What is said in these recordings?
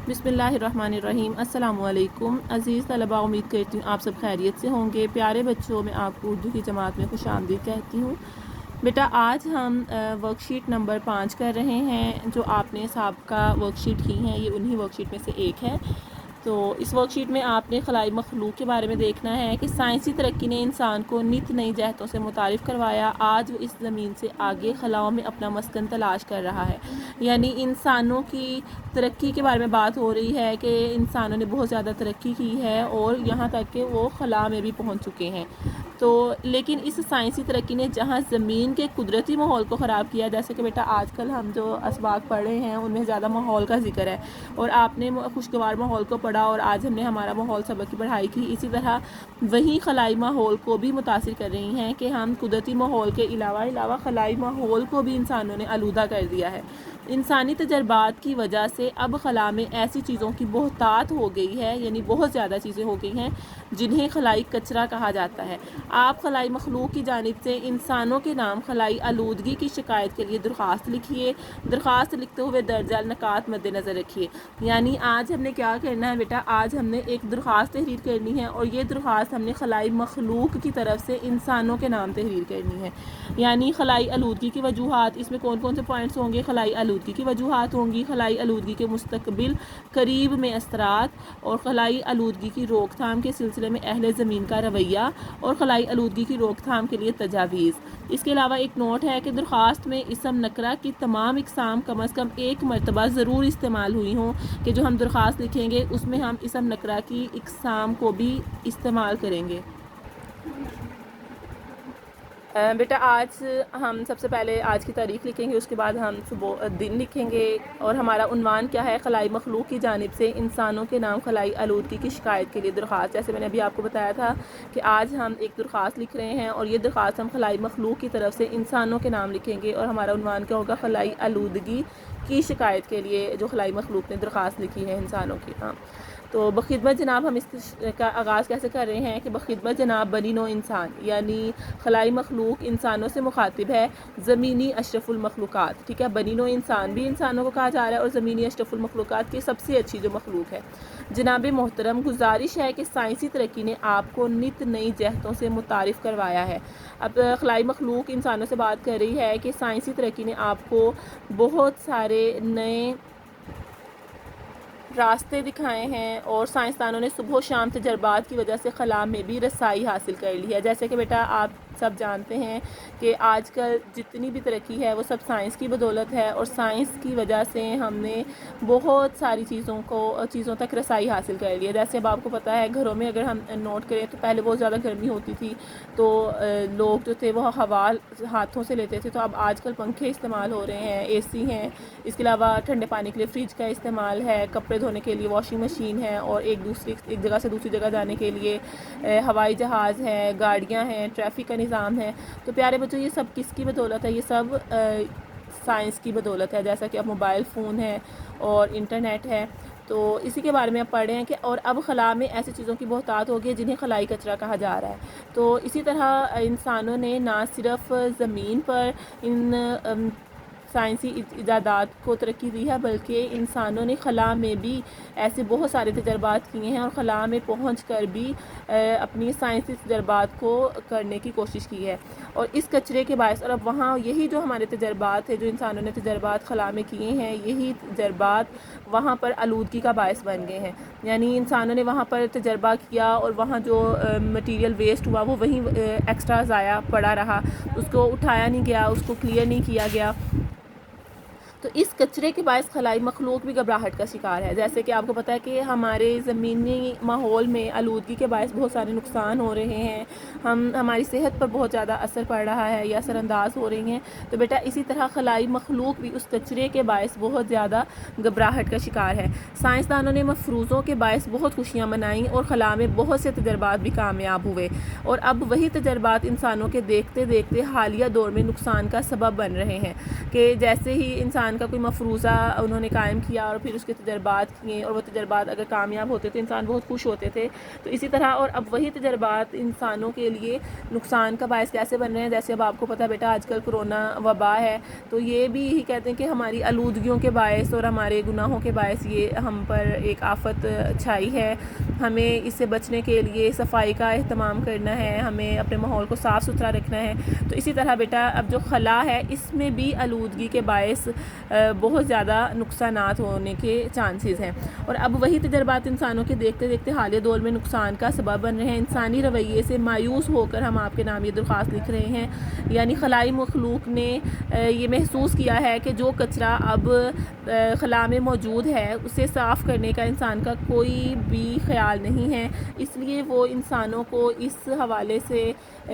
بسم اللہ الرحمن الرحیم۔ السلام علیکم عزیز طلباء، امید کرتی ہوں آپ سب خیریت سے ہوں گے۔ پیارے بچوں، میں آپ کو اردو کی جماعت میں خوش آمدید کہتی ہوں۔ بیٹا آج ہم ورک شیٹ نمبر 5 کر رہے ہیں، جو آپ نے سابقہ ورک شیٹ کی ہیں، یہ انہی ورک شیٹ میں سے ایک ہے۔ تو اس ورک شیٹ میں آپ نے خلائی مخلوق کے بارے میں دیکھنا ہے کہ سائنسی ترقی نے انسان کو نت نئی جہتوں سے متعارف کروایا۔ آج وہ اس زمین سے آگے خلاؤں میں اپنا مسکن تلاش کر رہا ہے، یعنی انسانوں کی ترقی کے بارے میں بات ہو رہی ہے کہ انسانوں نے بہت زیادہ ترقی کی ہے اور یہاں تک کہ وہ خلا میں بھی پہنچ چکے ہیں۔ تو لیکن اس سائنسی ترقی نے جہاں زمین کے قدرتی ماحول کو خراب کیا، جیسے کہ بیٹا آج کل ہم جو اسباق پڑھ رہے ہیں ان میں زیادہ ماحول کا ذکر ہے، اور آپ نے خوشگوار ماحول کو پڑھا اور آج ہم نے ہمارا ماحول سبق کی پڑھائی کی، اسی طرح وہی خلائی ماحول کو بھی متاثر کر رہی ہیں کہ ہم قدرتی ماحول کے علاوہ خلائی ماحول کو بھی انسانوں نے آلودہ کر دیا ہے۔ انسانی تجربات کی وجہ سے اب خلا میں ایسی چیزوں کی بہتات ہو گئی ہے، یعنی بہت زیادہ چیزیں ہو گئی ہیں جنہیں خلائی کچرا کہا جاتا ہے۔ آپ خلائی مخلوق کی جانب سے انسانوں کے نام خلائی آلودگی کی شکایت کے لیے درخواست لکھیے۔ درخواست لکھتے ہوئے درج نکات مد نظر رکھیے۔ یعنی آج ہم نے کیا کرنا ہے بیٹا، آج ہم نے ایک درخواست تحریر کرنی ہے، اور یہ درخواست ہم نے خلائی مخلوق کی طرف سے انسانوں کے نام تحریر کرنی ہے۔ یعنی خلائی آلودگی کی وجوہات، اس میں کون کون سے پوائنٹس ہوں گے؟ خلائی آلودگی کی وجوہات ہوں گی، خلائی آلودگی کے مستقبل قریب میں اثرات، اور خلائی آلودگی کی روک تھام کے سلسلے میں اہل زمین کا رویہ، اور خلائی آلودگی کی روک تھام کے لیے تجاویز۔ اس کے علاوہ ایک نوٹ ہے کہ درخواست میں اسم نکرہ کی تمام اقسام کم از کم ایک مرتبہ ضرور استعمال ہوئی ہوں، کہ جو ہم درخواست لکھیں گے اس میں ہم اسم نکرہ کی اقسام کو بھی استعمال کریں گے۔ بیٹا آج ہم سب سے پہلے آج کی تاریخ لکھیں گے، اس کے بعد ہم صبح دن لکھیں گے، اور ہمارا عنوان کیا ہے؟ خلائی مخلوق کی جانب سے انسانوں کے نام خلائی آلودگی کی شکایت کے لیے درخواست۔ جیسے میں نے ابھی آپ کو بتایا تھا کہ آج ہم ایک درخواست لکھ رہے ہیں، اور یہ درخواست ہم خلائی مخلوق کی طرف سے انسانوں کے نام لکھیں گے، اور ہمارا عنوان کیا ہوگا؟ خلائی آلودگی کی شکایت کے لیے جو خلائی مخلوق نے درخواست لکھی ہے انسانوں کی۔ تو بخدمت جناب ہم اس کا آغاز کیسے کر رہے ہیں کہ بخدمت جناب بنی نوع انسان، یعنی خلائی مخلوق انسانوں سے مخاطب ہے، زمینی اشرف المخلوقات، ٹھیک ہے؟ بنی نوع انسان بھی انسانوں کو کہا جا رہا ہے، اور زمینی اشرف المخلوقات کی سب سے اچھی جو مخلوق ہے۔ جناب محترم، گزارش ہے کہ سائنسی ترقی نے آپ کو نت نئی جہتوں سے متعارف کروایا ہے۔ اب خلائی مخلوق انسانوں سے بات کر رہی ہے کہ سائنسی ترقی نے آپ کو بہت سارے نئے راستے دکھائے ہیں، اور سائنسدانوں نے صبح و شام تجربات کی وجہ سے خلا میں بھی رسائی حاصل کر لی ہے۔ جیسے کہ بیٹا آپ سب جانتے ہیں کہ آج کل جتنی بھی ترقی ہے وہ سب سائنس کی بدولت ہے، اور سائنس کی وجہ سے ہم نے بہت ساری چیزوں تک رسائی حاصل کر لی ہے۔ جیسے اب آپ کو پتہ ہے گھروں میں اگر ہم نوٹ کریں تو پہلے بہت زیادہ گرمی ہوتی تھی، تو لوگ جو تھے وہ ہوا ہاتھوں سے لیتے تھے، تو اب آج کل پنکھے استعمال ہو رہے ہیں، اے سی ہیں، اس کے علاوہ ٹھنڈے پانی کے لیے فریج کا استعمال ہے، کپڑے دھونے کے لیے واشنگ مشین ہے، اور ایک جگہ سے دوسری جگہ جانے کے لیے ہوائی جہاز ہے، گاڑیاں ہیں، ٹریفک کا نظام ہے۔ تو پیارے بچوں، یہ سب کس کی بدولت ہے؟ یہ سب سائنس کی بدولت ہے، جیسا کہ اب موبائل فون ہے اور انٹرنیٹ ہے۔ تو اسی کے بارے میں اب پڑھ رہے ہیں کہ اور اب خلا میں ایسی چیزوں کی بہتات ہوگی ہے جنہیں خلائی کچرا کہا جا رہا ہے۔ تو اسی طرح انسانوں نے نہ صرف زمین پر ان سائنسی ایجادات کو ترقی دی ہے، بلکہ انسانوں نے خلا میں بھی ایسے بہت سارے تجربات کیے ہیں، اور خلا میں پہنچ کر بھی اپنی سائنسی تجربات کو کرنے کی کوشش کی ہے، اور اس کچرے کے باعث، اور اب وہاں یہی جو ہمارے تجربات ہیں، جو انسانوں نے تجربات خلا میں کیے ہیں، یہی تجربات وہاں پر آلودگی کا باعث بن گئے ہیں۔ یعنی انسانوں نے وہاں پر تجربہ کیا، اور وہاں جو مٹیریل ویسٹ ہوا وہ وہیں ایکسٹرا ضائع پڑا رہا، اس کو اٹھایا نہیں گیا، اس کو کلیئر نہیں کیا گیا۔ تو اس کچرے کے باعث خلائی مخلوق بھی گھبراہٹ کا شکار ہے۔ جیسے کہ آپ کو پتہ ہے کہ ہمارے زمینی ماحول میں آلودگی کے باعث بہت سارے نقصان ہو رہے ہیں، ہماری صحت پر بہت زیادہ اثر پڑ رہا ہے یا اثر انداز ہو رہی ہیں۔ تو بیٹا اسی طرح خلائی مخلوق بھی اس کچرے کے باعث بہت زیادہ گھبراہٹ کا شکار ہے۔ سائنسدانوں نے مفروضوں کے باعث بہت خوشیاں منائیں، اور خلا میں بہت سے تجربات بھی کامیاب ہوئے، اور اب وہی تجربات انسانوں کے دیکھتے دیکھتے حالیہ دور میں نقصان کا سبب بن رہے ہیں، کہ جیسے ہی انسان نقصان کا کوئی مفروضہ انہوں نے قائم کیا اور پھر اس کے تجربات کیے، اور وہ تجربات اگر کامیاب ہوتے تو انسان بہت خوش ہوتے تھے. تو اسی طرح اور اب وہی تجربات انسانوں کے لیے نقصان کا باعث کیسے بن رہے ہیں. جیسے اب آپ کو پتہ بیٹا آج کل کرونا وبا ہے، تو یہ بھی یہی کہتے ہیں کہ ہماری آلودگیوں کے باعث اور ہمارے گناہوں کے باعث یہ ہم پر ایک آفت چھائی ہے. ہمیں اس سے بچنے کے لیے صفائی کا اہتمام کرنا ہے، ہمیں اپنے ماحول کو صاف ستھرا رکھنا ہے. تو اسی طرح بیٹا اب جو خلا ہے اس میں بھی آلودگی کے باعث بہت زیادہ نقصانات ہونے کے چانسز ہیں. اور اب وہی تجربات انسانوں کے دیکھتے دیکھتے حالیہ دور میں نقصان کا سبب بن رہے ہیں. انسانی رویے سے مایوس ہو کر ہم آپ کے نام یہ درخواست لکھ رہے ہیں. یعنی خلائی مخلوق نے یہ محسوس کیا ہے کہ جو کچرا اب خلا میں موجود ہے اسے صاف کرنے کا انسان کا کوئی بھی خیال نہیں ہے. اس لیے وہ انسانوں کو اس حوالے سے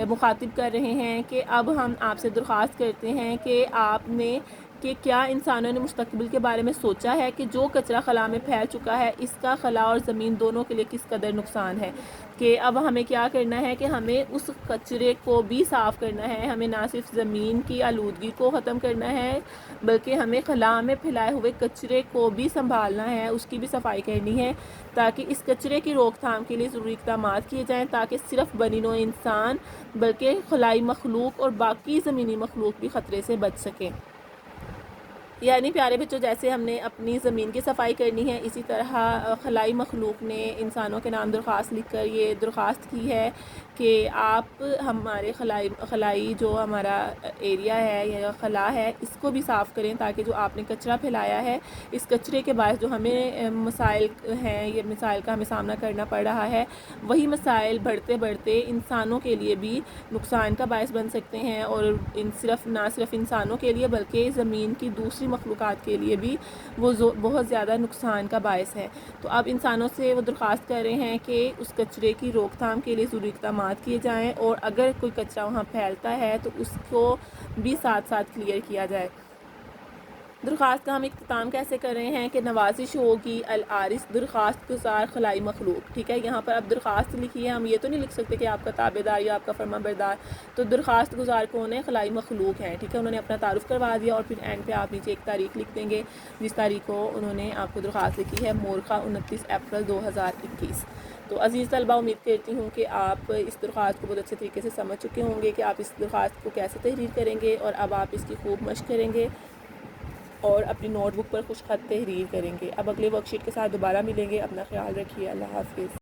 مخاطب کر رہے ہیں کہ اب ہم آپ سے درخواست کرتے ہیں کہ آپ نے کہ کیا انسانوں نے مستقبل کے بارے میں سوچا ہے کہ جو کچرا خلا میں پھیل چکا ہے اس کا خلا اور زمین دونوں کے لیے کس قدر نقصان ہے. کہ اب ہمیں کیا کرنا ہے کہ ہمیں اس کچرے کو بھی صاف کرنا ہے. ہمیں نہ صرف زمین کی آلودگی کو ختم کرنا ہے بلکہ ہمیں خلا میں پھیلائے ہوئے کچرے کو بھی سنبھالنا ہے، اس کی بھی صفائی کرنی ہے، تاکہ اس کچرے کی روک تھام کے لیے ضروری اقدامات کیے جائیں، تاکہ صرف بنی نوع انسان بلکہ خلائی مخلوق اور باقی زمینی مخلوق بھی خطرے سے بچ سکیں. یعنی پیارے بچوں، جیسے ہم نے اپنی زمین کی صفائی کرنی ہے اسی طرح خلائی مخلوق نے انسانوں کے نام درخواست لکھ کر یہ درخواست کی ہے کہ آپ ہمارے خلائی جو ہمارا ایریا ہے یا خلا ہے اس کو بھی صاف کریں، تاکہ جو آپ نے کچرا پھیلایا ہے اس کچرے کے باعث جو ہمیں مسائل ہیں، یہ مسائل کا ہمیں سامنا کرنا پڑ رہا ہے، وہی مسائل بڑھتے بڑھتے انسانوں کے لیے بھی نقصان کا باعث بن سکتے ہیں. اور نہ صرف انسانوں کے لیے بلکہ زمین کی دوسری مخلوقات کے لیے بھی وہ بہت زیادہ نقصان کا باعث ہے. تو اب انسانوں سے وہ درخواست کر رہے ہیں کہ اس کچرے کی روک تھام کے لیے ضروری اقدامات کیے جائیں، اور اگر کوئی کچرا وہاں پھیلتا ہے تو اس کو بھی ساتھ ساتھ کلیئر کیا جائے. درخواست کا ہم اختتام کیسے کر رہے ہیں کہ نوازش ہوگی العارض درخواست گزار خلائی مخلوق. ٹھیک ہے، یہاں پر اب درخواست لکھی ہے، ہم یہ تو نہیں لکھ سکتے کہ آپ کا تابع دار یا آپ کا فرما بردار. تو درخواست گزار کون ہے؟ خلائی مخلوق ہے. ٹھیک ہے، انہوں نے اپنا تعارف کروا دیا اور پھر اینڈ پہ آپ نیچے ایک تاریخ لکھ دیں گے جس تاریخ کو انہوں نے آپ کو درخواست لکھی ہے، مورخہ 29 اپریل 2021. تو عزیز طلبہ، امید کرتی ہوں کہ آپ اس درخواست کو بہت اچھے طریقے سے سمجھ چکے ہوں گے کہ آپ اس درخواست کو کیسے تحریر کریں گے، اور اب آپ اس کی خوب مشق کریں گے اور اپنی نوٹ بک پر خوش خط تحریر کریں گے. اب اگلے ورک شیٹ کے ساتھ دوبارہ ملیں گے. اپنا خیال رکھیے. اللہ حافظ.